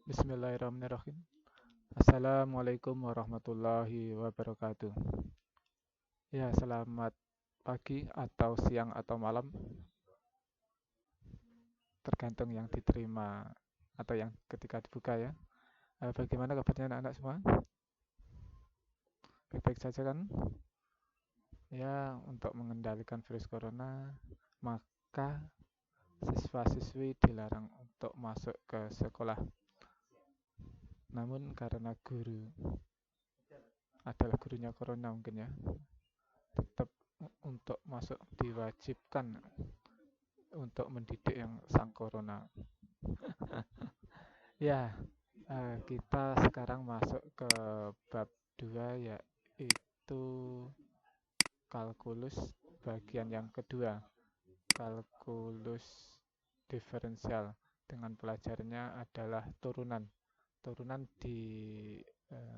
Bismillahirrahmanirrahim. Assalamualaikum warahmatullahi wabarakatuh. Ya, selamat pagi atau siang atau malam, tergantung yang diterima atau yang ketika dibuka ya. Bagaimana kabarnya anak-anak semua? Baik-baik saja kan? Ya, untuk mengendalikan virus corona, maka siswa-siswi dilarang untuk masuk ke sekolah. Namun karena guru adalah gurunya corona mungkin ya, tetap untuk masuk diwajibkan untuk mendidik yang sang corona. Ya, kita sekarang masuk ke bab 2 yaitu kalkulus bagian yang kedua, kalkulus diferensial dengan pelajarannya adalah turunan. Turunan di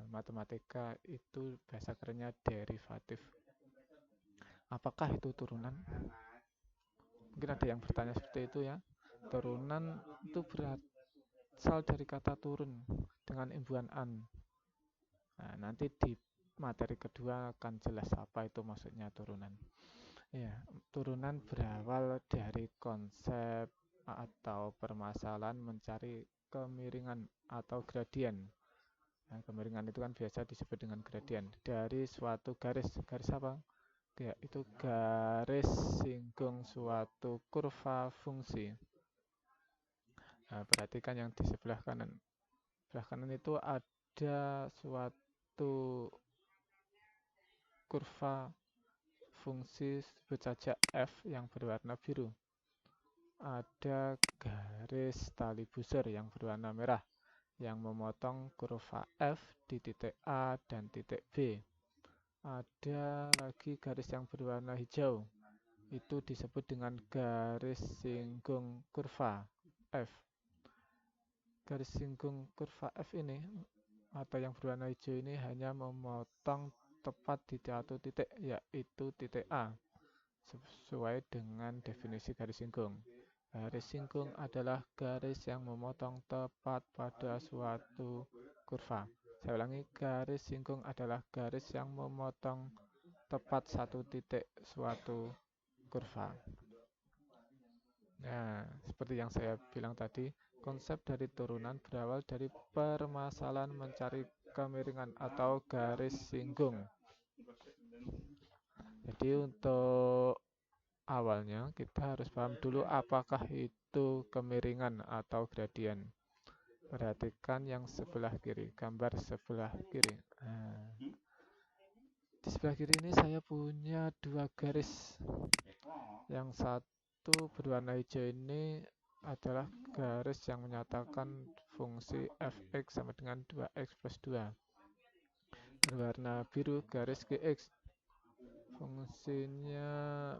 matematika itu bahasa kerennya derivatif. Apakah itu turunan? Mungkin ada yang bertanya seperti itu ya. Turunan itu berasal dari kata turun dengan imbuhan an. Nah, nanti di materi kedua akan jelas apa itu maksudnya turunan. Ya, turunan berawal dari konsep atau permasalahan mencari kemiringan atau gradien. Nah, kemiringan itu kan biasa disebut dengan gradien dari suatu garis. Garis apa? Ya, itu garis singgung suatu kurva fungsi. Nah, perhatikan yang di sebelah kanan. Sebelah kanan itu ada suatu kurva fungsi sebut saja f yang berwarna biru. Ada garis tali busur yang berwarna merah yang memotong kurva f di titik A dan titik B. Ada lagi garis yang berwarna hijau. Itu disebut dengan garis singgung kurva f. Garis singgung kurva f ini atau yang berwarna hijau ini hanya memotong tepat di satu titik, yaitu titik A, sesuai dengan definisi garis singgung. Garis singgung adalah garis yang memotong tepat pada suatu kurva. Saya ulangi, garis singgung adalah garis yang memotong tepat satu titik suatu kurva. Nah, seperti yang saya bilang tadi, konsep dari turunan berawal dari permasalahan mencari kemiringan atau garis singgung. Jadi untuk awalnya kita harus paham dulu apakah itu kemiringan atau gradien. Perhatikan yang sebelah kiri, gambar sebelah kiri. Nah, di sebelah kiri ini saya punya dua garis. Yang satu berwarna hijau ini adalah garis yang menyatakan fungsi fx sama dengan 2x plus 2. Berwarna biru garis gx, fungsinya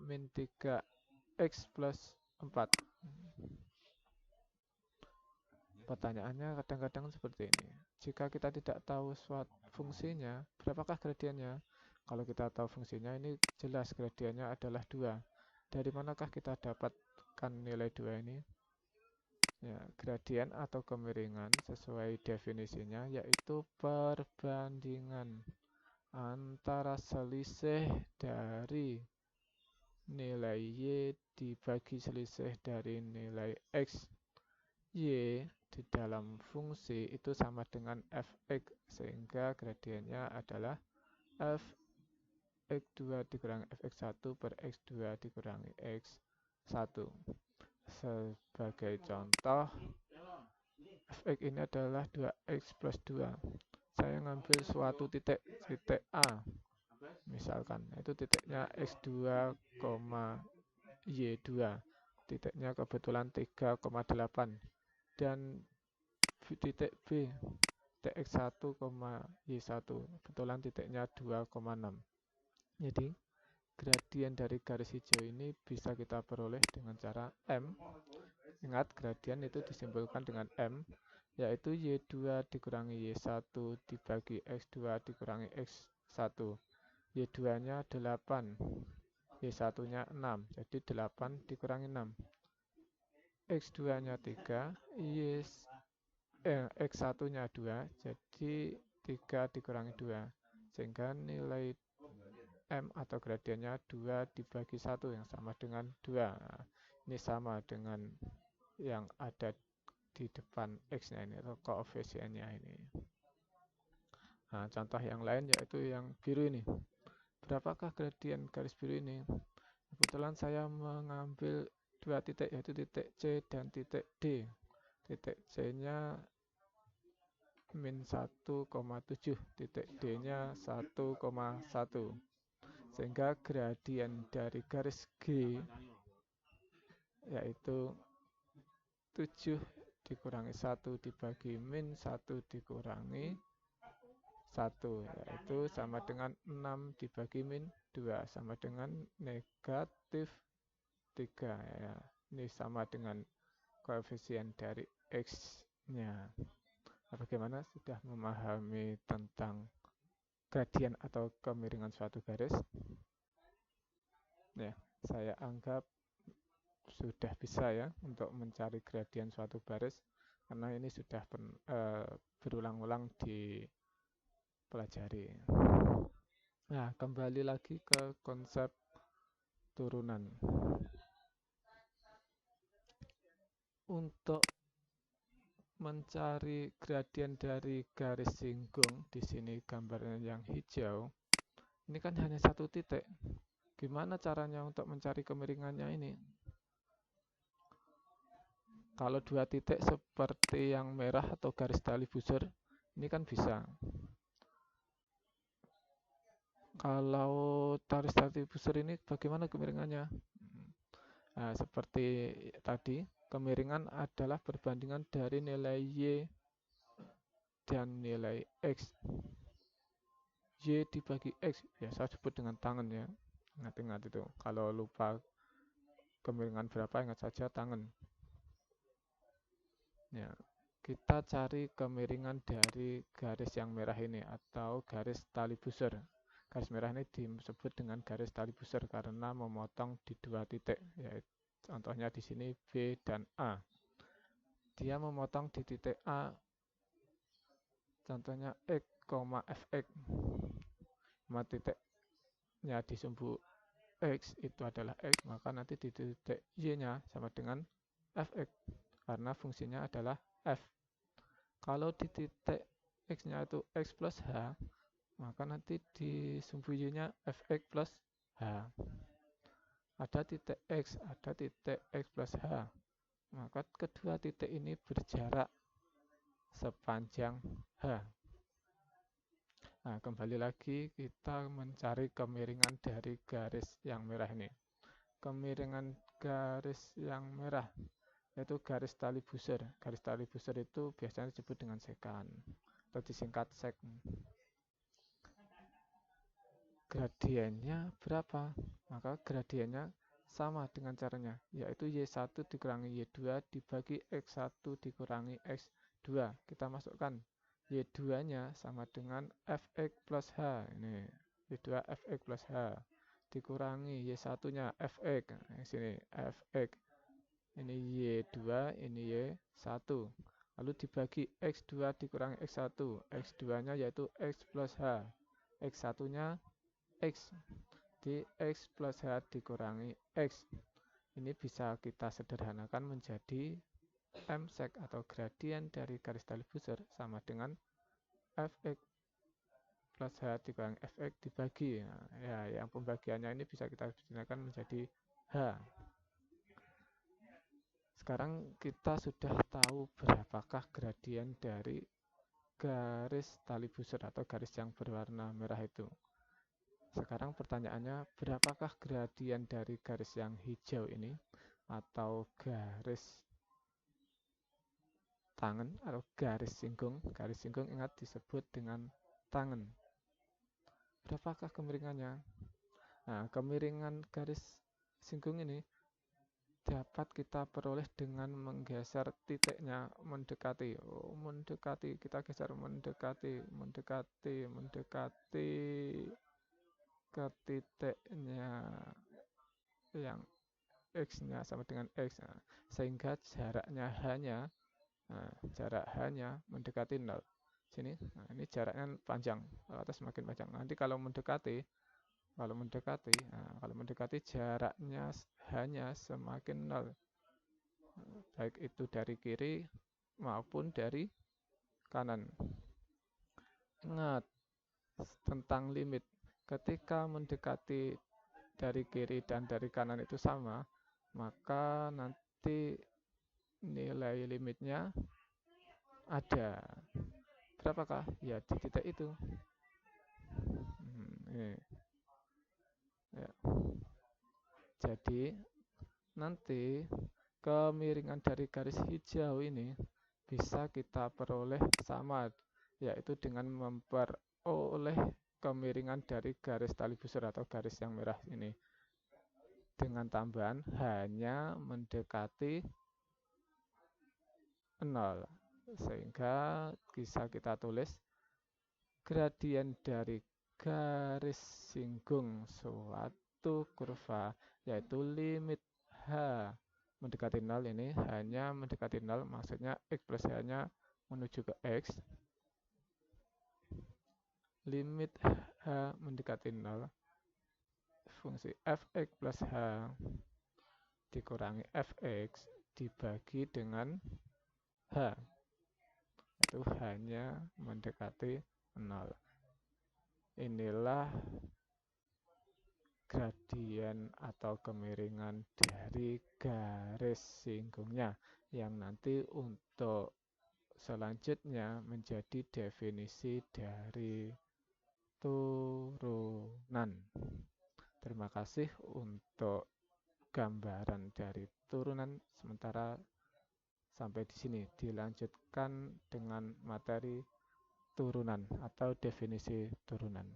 min 3x plus 4. Pertanyaannya kadang-kadang seperti ini. Jika kita tidak tahu suatu fungsinya, berapakah gradiennya? Kalau kita tahu fungsinya, ini jelas gradiennya adalah 2. Dari manakah kita dapatkan nilai 2 ini? Ya, gradien atau kemiringan sesuai definisinya yaitu perbandingan antara selisih dari nilai y dibagi selisih dari nilai x. Y di dalam fungsi itu sama dengan fx, sehingga gradiennya adalah fx2 dikurangi fx1 per x2 dikurangi x1. Sebagai contoh, fx ini adalah 2x plus 2. Saya ngambil suatu titik A, misalkan itu titiknya x2, y2. Titiknya kebetulan 3,8 dan titik B tx1, y1 kebetulan titiknya 2,6. Jadi gradien dari garis hijau ini bisa kita peroleh dengan cara M. Ingat, gradien itu disimbolkan dengan M, yaitu y2 dikurangi y1 dibagi x2 dikurangi x1. Y2-nya 8, y1-nya 6, jadi 8 dikurangi 6. X2-nya 3, X1 nya 2, jadi 3 dikurangi 2, sehingga nilai M atau gradiennya 2 dibagi 1 yang sama dengan 2. Nah, ini sama dengan yang ada di depan X-nya ini atau koefisiennya ini. Nah, contoh yang lain yaitu yang biru ini. Berapakah gradien garis biru ini? Kebetulan saya mengambil dua titik, yaitu titik C dan titik D. Titik C-nya min 1,7, titik D-nya 1,1. Sehingga gradien dari garis G yaitu 7 dikurangi 1 dibagi min 1 dikurangi 1, yaitu sama dengan 6 dibagi min 2, sama dengan negatif 3 ya. Ini sama dengan koefisien dari X-nya. Nah, bagaimana sudah memahami tentang gradien atau kemiringan suatu garis? Ya, saya anggap sudah bisa ya untuk mencari gradien suatu garis karena ini sudah berulang-ulang dipelajari. Nah, kembali lagi ke konsep turunan. Untuk mencari gradien dari garis singgung, di sini gambarnya yang hijau, ini kan hanya satu titik. Gimana caranya untuk mencari kemiringannya ini? Kalau dua titik seperti yang merah atau garis tali busur, ini kan bisa. Kalau garis tali busur ini bagaimana kemiringannya? Nah, seperti tadi, kemiringan adalah perbandingan dari nilai Y dan nilai X. Y dibagi X, ya saya sebut dengan tangan ya. Ingat-ingat itu. Kalau lupa kemiringan berapa, ingat saja tangan. Ya, kita cari kemiringan dari garis yang merah ini atau garis tali busur. Garis merah ini disebut dengan garis tali busur karena memotong di dua titik, yaitu contohnya di sini B dan A. Dia memotong di titik A, contohnya X, Fx. Titiknya di sumbu X itu adalah X, maka nanti di titik Y-nya sama dengan Fx karena fungsinya adalah F. Kalau di titik X-nya itu X plus H, maka nanti di sumbu Y-nya Fx plus H. Ada titik X, ada titik X plus H. Maka kedua titik ini berjarak sepanjang H. Nah, kembali lagi kita mencari kemiringan dari garis yang merah ini. Kemiringan garis yang merah yaitu garis tali busur. Garis tali busur itu biasanya disebut dengan sekan atau disingkat sek. Gradiennya berapa? Maka gradiennya sama dengan caranya, yaitu Y1 dikurangi Y2 dibagi X1 dikurangi X2. Kita masukkan Y2-nya sama dengan Fx plus H. Ini Y2 Fx plus H dikurangi Y1-nya Fx. Nah, sini Fx. Ini Y2, ini Y1. Lalu dibagi X2 dikurangi X1. X2-nya yaitu X plus H. X1-nya X. Di X plus H dikurangi X. Ini bisa kita sederhanakan menjadi M sek atau gradien dari garis tali busur sama dengan Fx plus H dikurangi Fx dibagi. Nah, ya, yang pembagiannya ini bisa kita sederhanakan menjadi H. Sekarang kita sudah tahu berapakah gradien dari garis tali busur atau garis yang berwarna merah itu. Sekarang pertanyaannya, berapakah gradien dari garis yang hijau ini atau garis tangan atau garis singgung? Garis singgung ingat disebut dengan tangan. Berapakah kemiringannya? Nah, kemiringan garis singgung ini dapat kita peroleh dengan menggeser titiknya mendekati. Oh, mendekati, kita geser mendekati ke titiknya yang X-nya sama dengan X. Nah, sehingga jaraknya hanya Nah, jarak H-nya mendekati 0. Sini, nah ini jaraknya panjang, atas semakin panjang. Nanti kalau mendekati jaraknya H-nya semakin 0, baik itu dari kiri maupun dari kanan. Ingat tentang limit. Ketika mendekati dari kiri dan dari kanan itu sama, maka nanti nilai limitnya ada. Berapakah? Ya di titik itu. Ini. Ya. Jadi nanti kemiringan dari garis hijau ini bisa kita peroleh sama, yaitu dengan memperoleh kemiringan dari garis tali busur atau garis yang merah ini dengan tambahan hanya mendekati 0, sehingga bisa kita tulis gradien dari garis singgung suatu kurva, yaitu limit H mendekati 0 ini hanya mendekati 0, maksudnya X plus H-nya menuju ke X. Limit H mendekati 0, fungsi fx plus H dikurangi fx dibagi dengan H, itu hanya mendekati 0. Inilah gradien atau kemiringan dari garis singgungnya yang nanti untuk selanjutnya menjadi definisi dari turunan. Terima kasih untuk gambaran dari turunan sementara sampai di sini. Dilanjutkan dengan materi turunan atau definisi turunan.